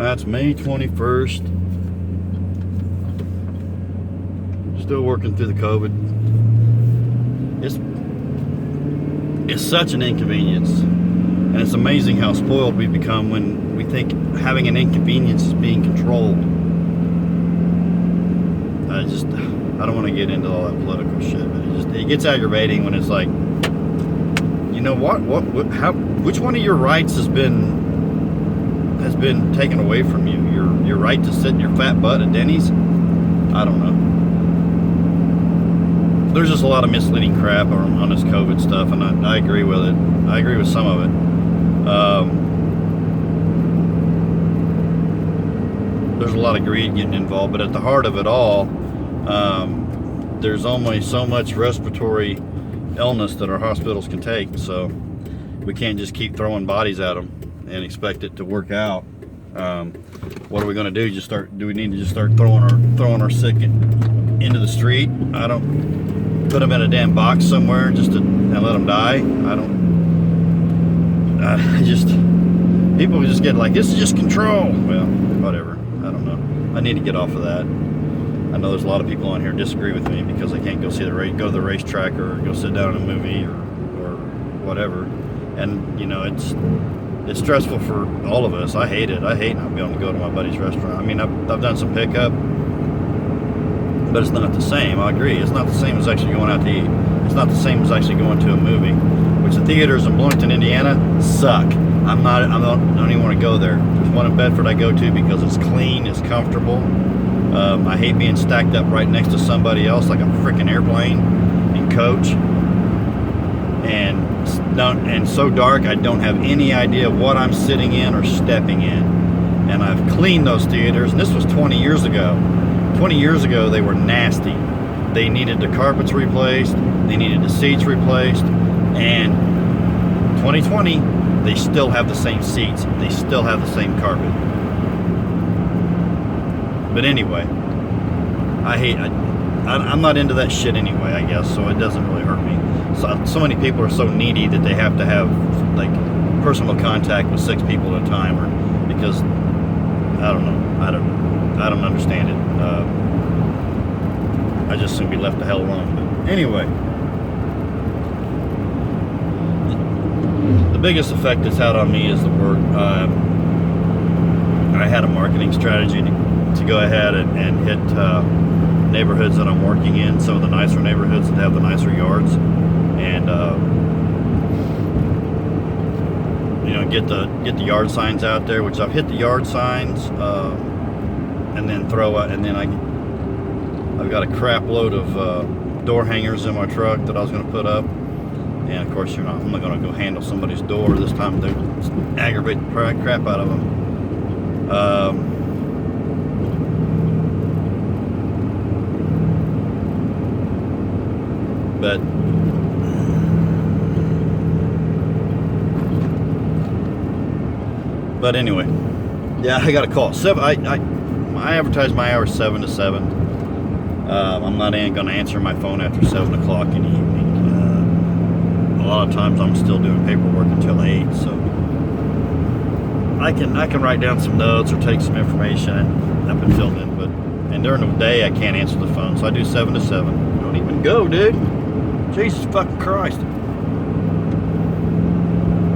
That's May 21st. Still working through the COVID. It's such an inconvenience. And it's amazing how spoiled we become when we think having an inconvenience is being controlled. I don't want to get into all that political shit, but it gets aggravating when it's like, you know which one of your rights has been taken away from you? Your right to sit in your fat butt at Denny's? I don't know. There's just a lot of misleading crap on this COVID stuff, and I agree with it. I agree with some of it. There's a lot of greed getting involved, but at the heart of it all, there's only so much respiratory illness that our hospitals can take, so we can't just keep throwing bodies at them and expect it to work out. What are we going to do? Do we need to just start throwing our sick into the street? I don't put them in a damn box somewhere and let them die. People just get like, this is just control. Well, whatever. I don't know. I need to get off of that. I know there's a lot of people on here disagree with me because they can't go to the racetrack or go sit down in a movie or whatever. And you know, it's stressful for all of us. I hate it. I hate not being able to go to my buddy's restaurant. I mean, I've done some pickup, but it's not the same. I agree. It's not the same as actually going out to eat. It's not the same as actually going to a movie, which the theaters in Bloomington, Indiana suck. I don't even want to go there. There's one in Bedford I go to because it's clean, it's comfortable. I hate being stacked up right next to somebody else like a freaking airplane in coach. And so dark, I don't have any idea what I'm sitting in or stepping in. And I've cleaned those theaters, and this was 20 years ago. 20 years ago, they were nasty. They needed the carpets replaced, they needed the seats replaced, and 2020, they still have the same seats, they still have the same carpet. But anyway, I'm not into that shit anyway, I guess, so it doesn't really hurt me. So many people are so needy that they have to have like personal contact with 6 people at a time, or because I don't know, I don't understand it. I just soon be left the hell alone. But anyway, the biggest effect it's had on me is the work. I had a marketing strategy to go ahead and hit neighborhoods that I'm working in, some of the nicer neighborhoods that have the nicer yards, and you know, get the yard signs out there, which I've hit the yard signs, and then I've got a crap load of door hangers in my truck that I was going to put up, and of course, I'm not going to go handle somebody's door this time. They aggravate the crap out of them. But anyway, yeah, I got a call. I advertise my hours 7 to 7. I'm not going to answer my phone after 7 o'clock in the evening. A lot of times I'm still doing paperwork until 8, so I can write down some notes or take some information I've been filled in. And during the day I can't answer the phone, so I do 7 to 7. Don't even go, dude. Jesus fucking Christ.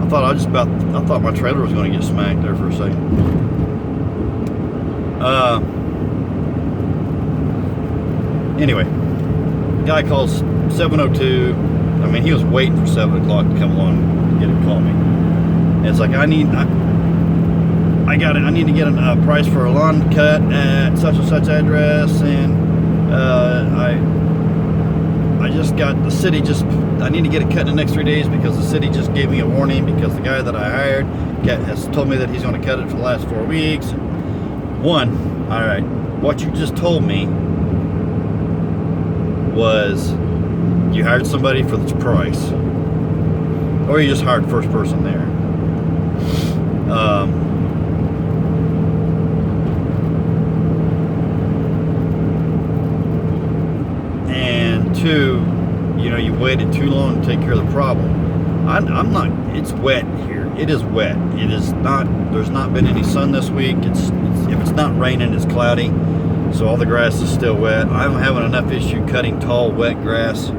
I thought my trailer was going to get smacked there for a second. Anyway, guy calls 702. I mean, he was waiting for 7 o'clock to come along and get him to call me. And it's like, I need to get a price for a lawn cut at such and such address, and I just got the city I need to get it cut in the next 3 days because the city just gave me a warning because the guy that I hired has told me that he's going to cut it for the last 4 weeks. Alright, what you just told me was you hired somebody for the price, or you just hired first person there. And 2, you waited too long to take care of the problem. I'm not. It's wet here. It is wet. It is not. There's not been any sun this week. If it's not raining, it's cloudy. So all the grass is still wet. I'm having enough issue cutting tall, wet grass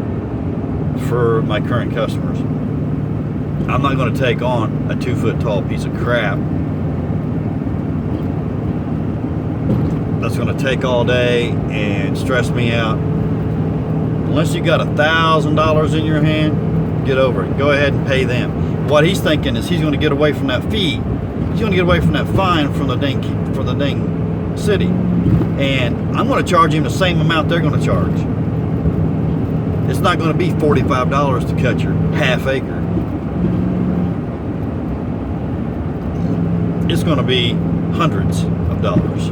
for my current customers. I'm not going to take on a 2-foot tall piece of crap that's going to take all day and stress me out. Unless you got $1,000 in your hand, get over it. Go ahead and pay them. What he's thinking is he's going to get away from that fee. He's going to get away from that fine from the dang city. And I'm going to charge him the same amount they're going to charge. It's not going to be $45 to cut your half acre. It's going to be hundreds of dollars.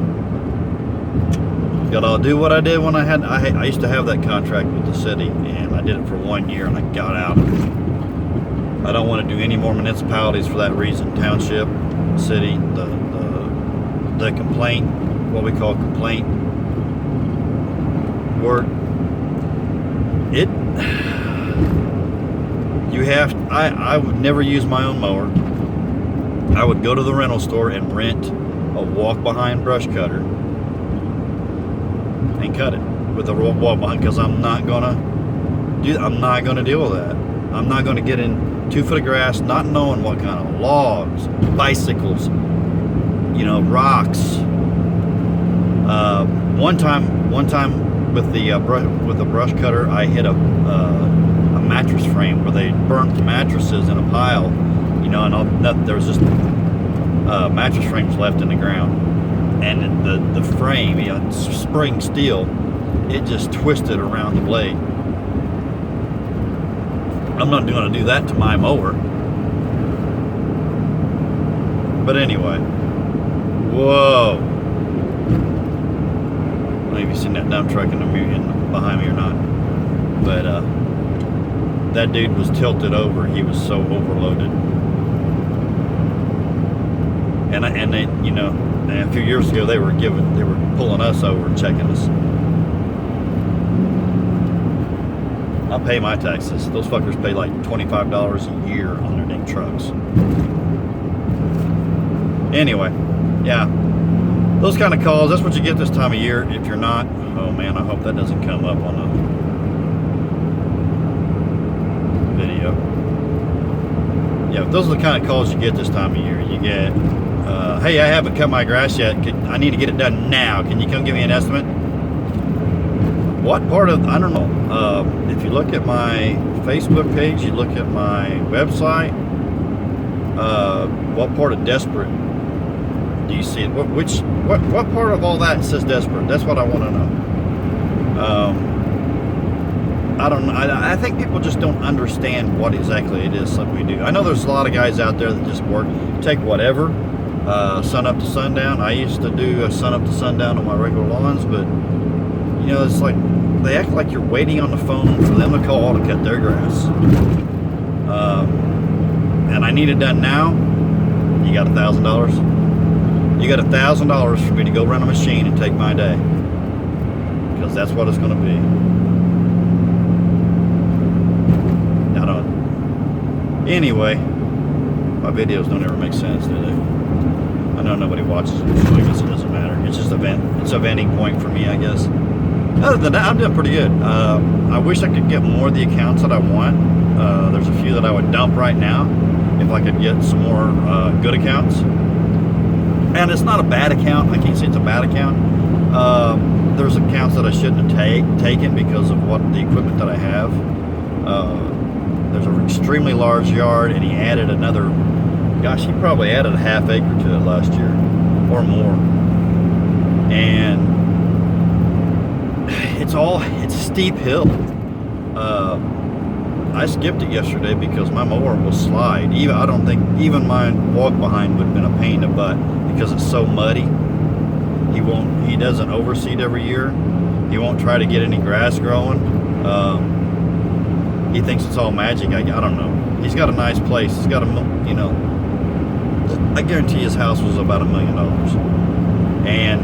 Gotta do what I did when I used to have that contract with the city, and I did it for 1 year and I got out of it. I don't want to do any more municipalities for that reason. Township, city, the complaint, what we call complaint work. I would never use my own mower. I would go to the rental store and rent a walk-behind brush cutter and cut it with a walk behind, because I'm not gonna deal with that. I'm not gonna get in 2 foot of grass not knowing what kind of logs, bicycles, rocks. One time with the brush cutter, I hit a mattress frame where they burnt the mattresses in a pile, and there was just mattress frames left in the ground. And the frame, spring steel, it just twisted around the blade. I'm not going to do that to my mower. But anyway, whoa! I don't know if you've seen that dump truck behind me or not, but that dude was tilted over. He was so overloaded, and they, and a few years ago, they were pulling us over and checking us. I pay my taxes. Those fuckers pay like $25 a year on their dang trucks. Anyway, yeah. Those kind of calls, that's what you get this time of year. If you're not, oh man, I hope that doesn't come up on the video. Yeah, those are the kind of calls you get this time of year. You get, hey, I haven't cut my grass yet. I need to get it done now. Can you come give me an estimate? What part of, I don't know. If you look at my Facebook page, you look at my website, what part of desperate do you see it? What part of all that says desperate? That's what I want to know. I don't know. I think people just don't understand what exactly it is that we do. I know there's a lot of guys out there that just take whatever, sun up to sundown. I used to do a sun up to sundown on my regular lawns, but it's like they act like you're waiting on the phone for them to call to cut their grass. And I need it done now. You got $1,000? You got $1,000 for me to go run a machine and take my day, because that's what it's going to be. Anyway, my videos don't ever make sense, do they? I know nobody watches them, so I guess it doesn't matter. It's just it's a venting point for me, I guess. Other than that, I'm doing pretty good. I wish I could get more of the accounts that I want. There's a few that I would dump right now if I could get some more good accounts. And it's not a bad account. I can't say it's a bad account. There's accounts that I shouldn't have taken because of what the equipment that I have. There's an extremely large yard, and he added another, gosh, he probably added a half acre to it last year or more. And it's a steep hill. I skipped it yesterday because my mower will slide. I don't think even my walk behind would have been a pain in the butt because it's so muddy. He doesn't overseed every year. He won't try to get any grass growing. He thinks it's all magic. I don't know. He's got a nice place. He's got I guarantee his house was about $1 million. And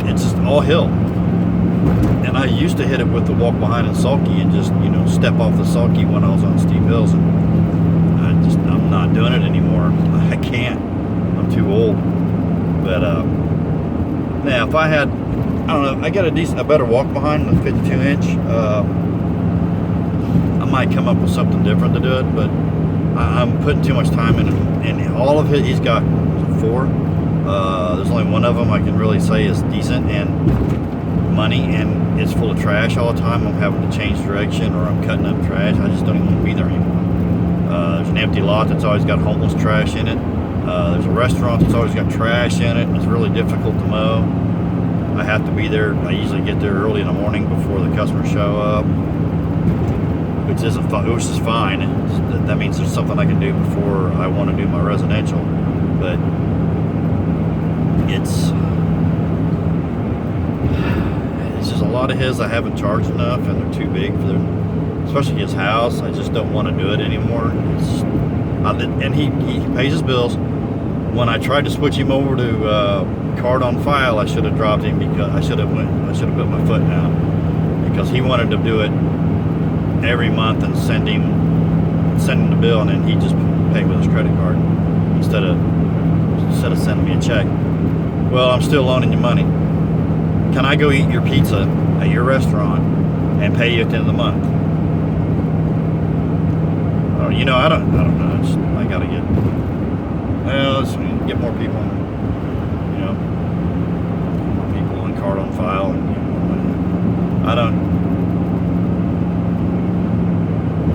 it's just all hill. And I used to hit it with the walk behind and sulky and just, step off the sulky when I was on steep hills. And I'm not doing it anymore. I can't. I'm too old. But now if I had, I don't know, I got a better walk behind the 52 inch. I might come up with something different to do it, but I'm putting too much time in it. And all of it, he's got 4. There's only one of them I can really say is decent and money, and it's full of trash all the time. I'm having to change direction, or I'm cutting up trash. I just don't even want to be there anymore. There's an empty lot that's always got homeless trash in it. There's a restaurant that's always got trash in it. It's really difficult to mow. I have to be there. I usually get there early in the morning before the customers show up, which isn't fun, which is fine. That means there's something I can do before I want to do my residential. But it's just a lot of his I haven't charged enough, and they're too big for especially his house. I just don't want to do it anymore. And he pays his bills. When I tried to switch him over to card on file, I should have dropped him, because I should have put my foot down, because he wanted to do it every month and send him the bill, and then he just paid with his credit card instead of sending me a check. Well, I'm still loaning you money. Can I go eat your pizza at your restaurant and pay you at the end of the month? Oh, I don't know. I gotta let's get more people more people on card on file, and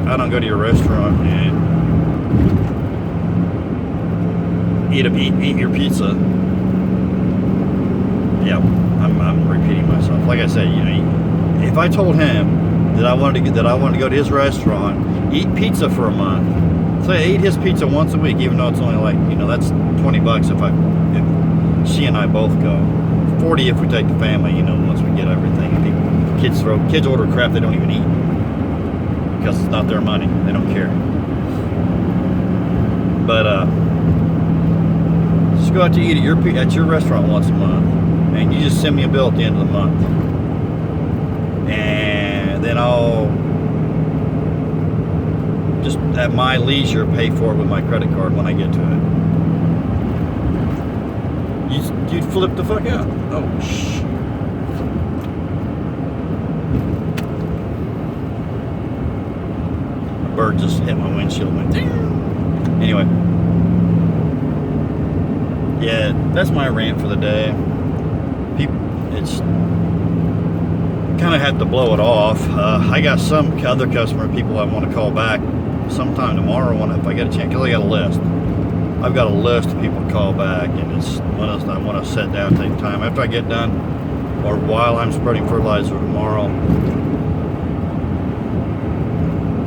I don't go to your restaurant and eat your pizza. Yeah, I'm repeating myself. Like I said, if I told him that I wanted to go to his restaurant, eat pizza for a month, so I ate his pizza once a week, even though it's only like, that's $20 if she and I both go. $40 if we take the family, once we get everything. Kids order crap they don't even eat, because it's not their money. They don't care. But just go out to eat at your restaurant once a month, and you just send me a bill at the end of the month, and then I'll just at my leisure pay for it with my credit card when I get to it. You'd flip the fuck out. Oh shh. A bird just hit my windshield. Went ding. Anyway, yeah, that's my rant for the day. It's kind of have to blow it off. I got some other people I want to call back sometime tomorrow if I get a chance, because I got a list. I've got a list of people to call back, and it's one of those I want to sit down, take time after I get done, or while I'm spreading fertilizer tomorrow.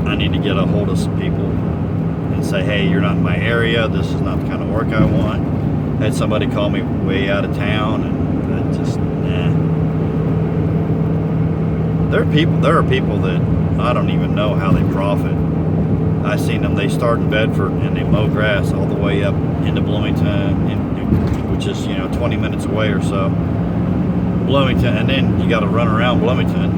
I need to get a hold of some people and say, hey, you're not in my area. This is not the kind of work I want. I had somebody call me way out of town, and just There are people that I don't even know how they profit. I seen them. They start in Bedford and they mow grass all the way up into Bloomington, which is 20 minutes away or so. Bloomington, and then you got to run around Bloomington.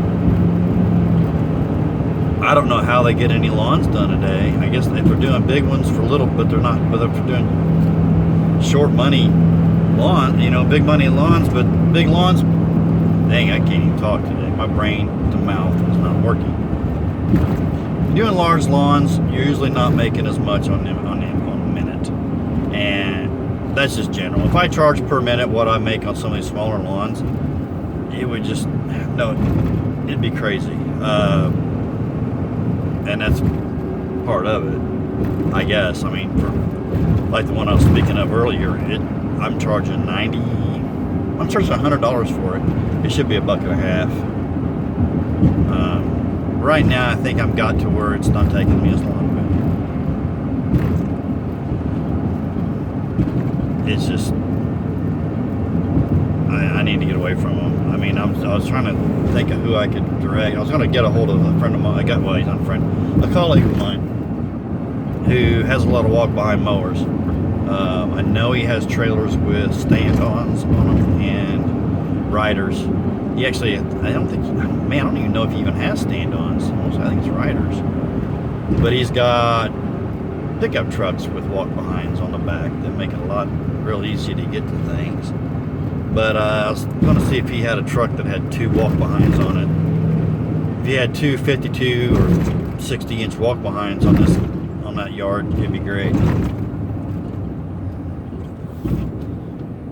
I don't know how they get any lawns done a day. I guess if they're doing big ones for little, but they're not. But if they're doing short money lawn, big money lawns, but big lawns. Dang, I can't even talk today. My brain to mouth is not working. Doing large lawns, you're usually not making as much on a minute, and that's just general. If I charge per minute what I make on some of these smaller lawns, it would it'd be crazy. And that's part of it, I guess. I mean, for like the one I was speaking of earlier, I'm charging $100 for it. It should be $1.50. Right now, I think I've got to where it's not taking me as long. It's just I need to get away from them. I mean, I was trying to think of who I could direct. I was going to get a hold of a friend of mine. He's not a friend, a colleague of mine who has a lot of walk-behind mowers. I know he has trailers with stand-ons on them and riders. He actually, I don't even know if he even has stand-ons. I think it's riders. But he's got pickup trucks with walk-behinds on the back that make it a lot real easy to get to things. But I was going to see if he had a truck that had 2 walk-behinds on it. If he had 2 52 or 60-inch walk-behinds on that yard, it'd be great.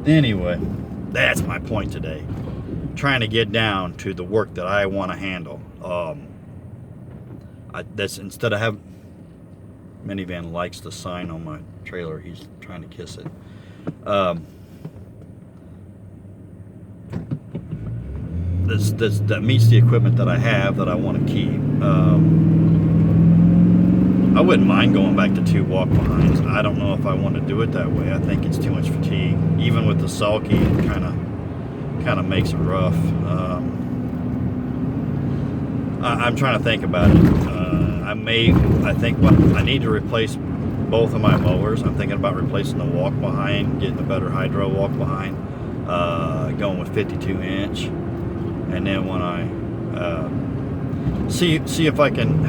Anyway, that's my point today. Trying to get down to the work that I want to handle. That's instead of having minivan likes the sign on my trailer. He's trying to kiss it. That meets the equipment that I have that I want to keep. I wouldn't mind going back to 2 walk-behinds. I don't know if I want to do it that way. I think it's too much fatigue. Even with the sulky, it kind of makes it rough. I'm trying to think about it. I think I need to replace both of my mowers. I'm thinking about replacing the walk-behind, getting a better hydro walk-behind, going with 52-inch. And then when I see if I can,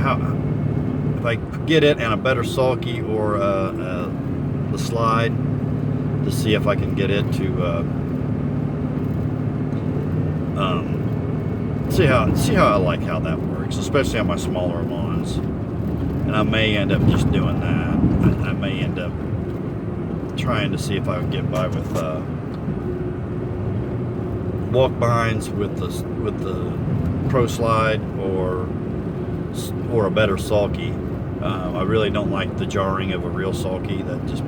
if I get it and a better sulky or the slide, to see if I can get it to see how I like how that works, especially on my smaller lawns. And I may end up just doing that. I may end up trying to see if I would get by with walk-behinds with the Pro Slide or a better sulky. I really don't like the jarring of a real sulky. That just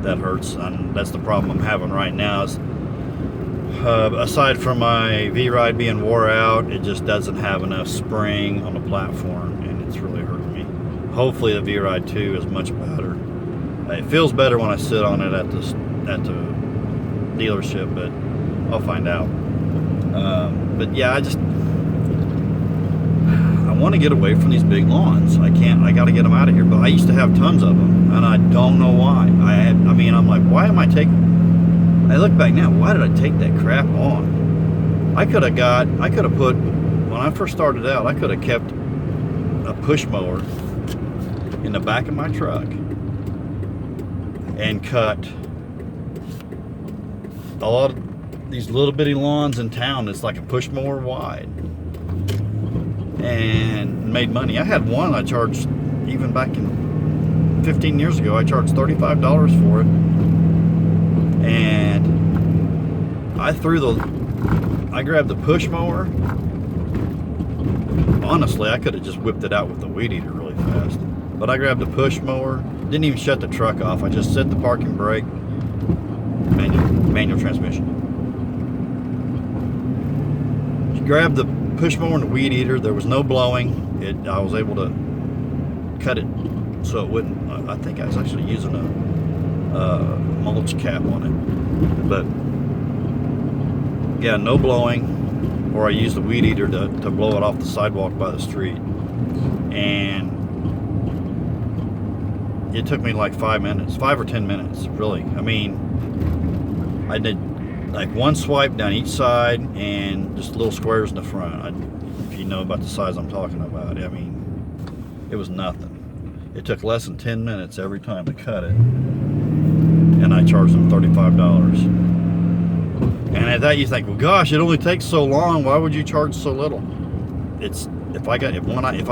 that hurts, and that's the problem I'm having right now. Is aside from my V-Ride being wore out, it just doesn't have enough spring on the platform, and it's really hurting me. Hopefully the V-Ride 2 is much better. It feels better when I sit on it at the dealership, but I'll find out. But yeah, I want to get away from these big lawns. I got to get them out of here. But I used to have tons of them, and I don't know why. I'm like, why am I taking? I look back now. Why did I take that crap on? I could have put, when I first started out, I could have kept a push mower in the back of my truck and cut a lot of these little bitty lawns in town that's like a push mower wide, and made money. I had one I charged, even back in 15 years ago, I charged $35 for it, and I grabbed the push mower. Honestly, I could have just whipped it out with the weed eater really fast, but I grabbed the push mower, didn't even shut the truck off. I just set the parking brake, manual transmission. Grabbed the push mower and the weed eater. There was no blowing. I was able to cut it so it wouldn't. I think I was actually using a mulch cap on it, but yeah, no blowing. Or I used the weed eater to blow it off the sidewalk by the street, and it took me like 5 or 10 minutes, really. I mean, I did like one swipe down each side and just little squares in the front. If you know about the size I'm talking about, I mean, it was nothing. It took less than 10 minutes every time to cut it, and I charged them $35. And at that you think, well, gosh, it only takes so long. Why would you charge so little? It's if I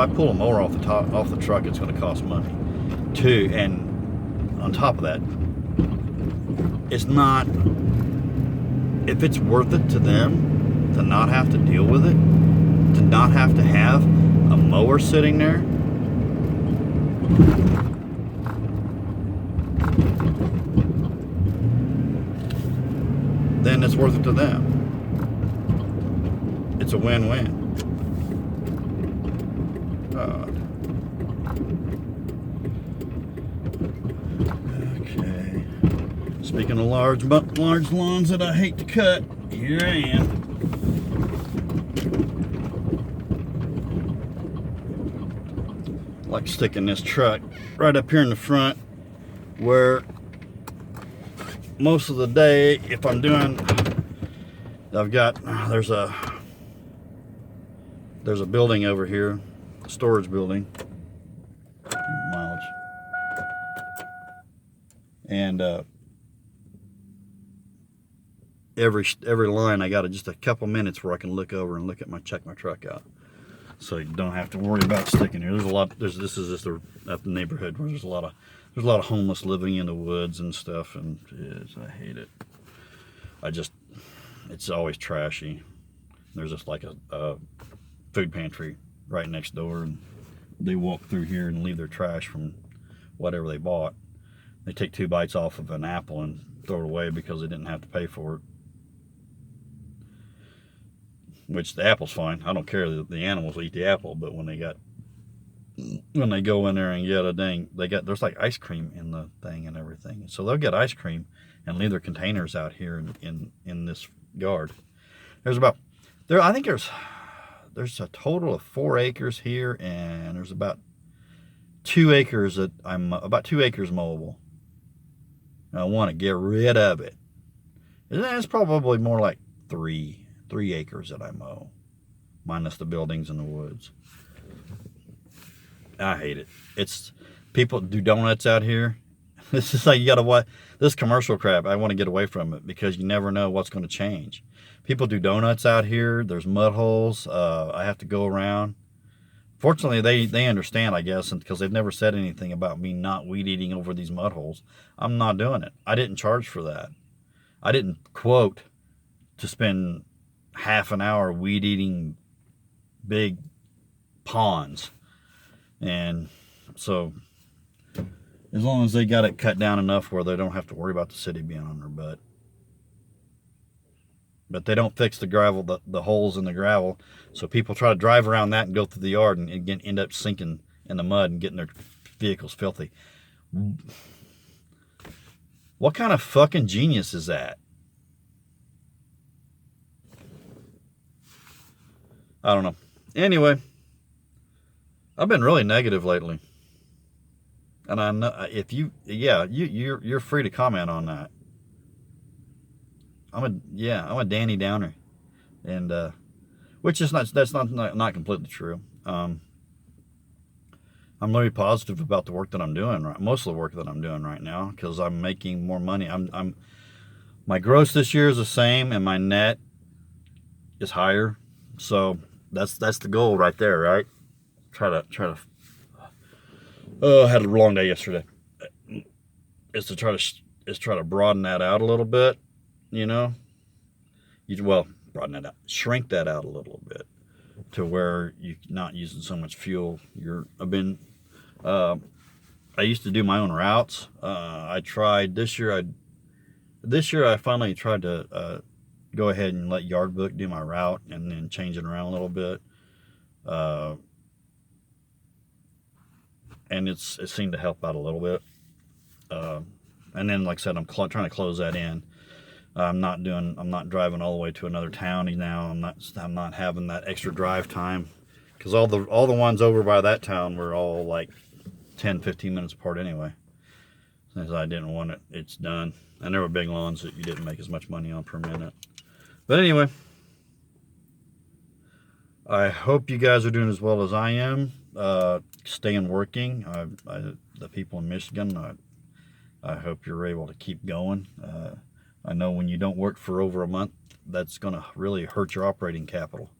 pull a mower off the truck, it's going to cost money too. And on top of that, it's not. If it's worth it to them to not have to deal with it, to not have to have a mower sitting there, then it's worth it to them. It's a win-win. Okay. Speaking of large lawns that I hate to cut, here I am. Like sticking this truck right up here in the front, where most of the day, if I'm doing I've got, there's a building over here, a storage building, mileage, and every line I got just a couple minutes where I can look over and check my truck out, so you don't have to worry about sticking here. There's a lot. This is just the neighborhood where there's a lot of homeless living in the woods and stuff, and I hate it. It's always trashy. There's just like a food pantry right next door, and they walk through here and leave their trash from whatever they bought. They take 2 bites off of an apple and throw it away because they didn't have to pay for it. Which the apple's fine. I don't care that the animals will eat the apple, but when they go in there and get there's like ice cream in the thing and everything. So they'll get ice cream and leave their containers out here in this yard. I think there's a total of 4 acres here, and there's about 2 acres about 2 acres mowable. I want to get rid of it. It's probably more like 3 acres that I mow, minus the buildings and the woods. I hate it. It's people do donuts out here. This is like, you gotta what this commercial crap. I want to get away from it because you never know what's going to change. People do donuts out here. There's mud holes. I have to go around. Fortunately, they understand, I guess, because they've never said anything about me not weed eating over these mud holes. I'm not doing it. I didn't charge for that. I didn't quote to spend half an hour weed eating big ponds. And so as long as they got it cut down enough where they don't have to worry about the city being on their butt. But they don't fix the gravel, the holes in the gravel, so people try to drive around that and go through the yard and again end up sinking in the mud and getting their vehicles filthy. What kind of fucking genius is that? I don't know. Anyway, I've been really negative lately, and I know you're free to comment on that. I'm a Danny Downer, and which is that's not completely true. I'm very positive about the work that I'm doing. Most of the work that I'm doing right now, because I'm making more money. My gross this year is the same, and my net is higher. So that's the goal right there, right? Try to. I had a long day yesterday. Is to try to broaden that out a little bit. Broaden that out, shrink that out a little bit to where you're not using so much fuel. I used to do my own routes. I tried this year. I finally tried to go ahead and let Yardbook do my route and then change it around a little bit. And it seemed to help out a little bit. And then, like I said, I'm trying to close that in. I'm not driving all the way to another town now. I'm not having that extra drive time, because all the ones over by that town were all like 10-15 minutes apart anyway. Since I didn't want it, it's done. And there were big lawns that you didn't make as much money on per minute. But anyway, I hope you guys are doing as well as I am. Staying working. The people in Michigan, I hope you're able to keep going. I know when you don't work for over a month, that's going to really hurt your operating capital.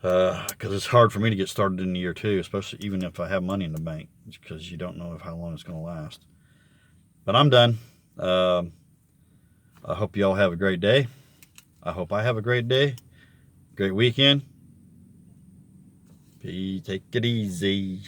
Because it's hard for me to get started in the year too, especially even if I have money in the bank, because you don't know how long it's going to last. But I'm done. I hope you all have a great day. I hope I have a great day. Great weekend. Take it easy.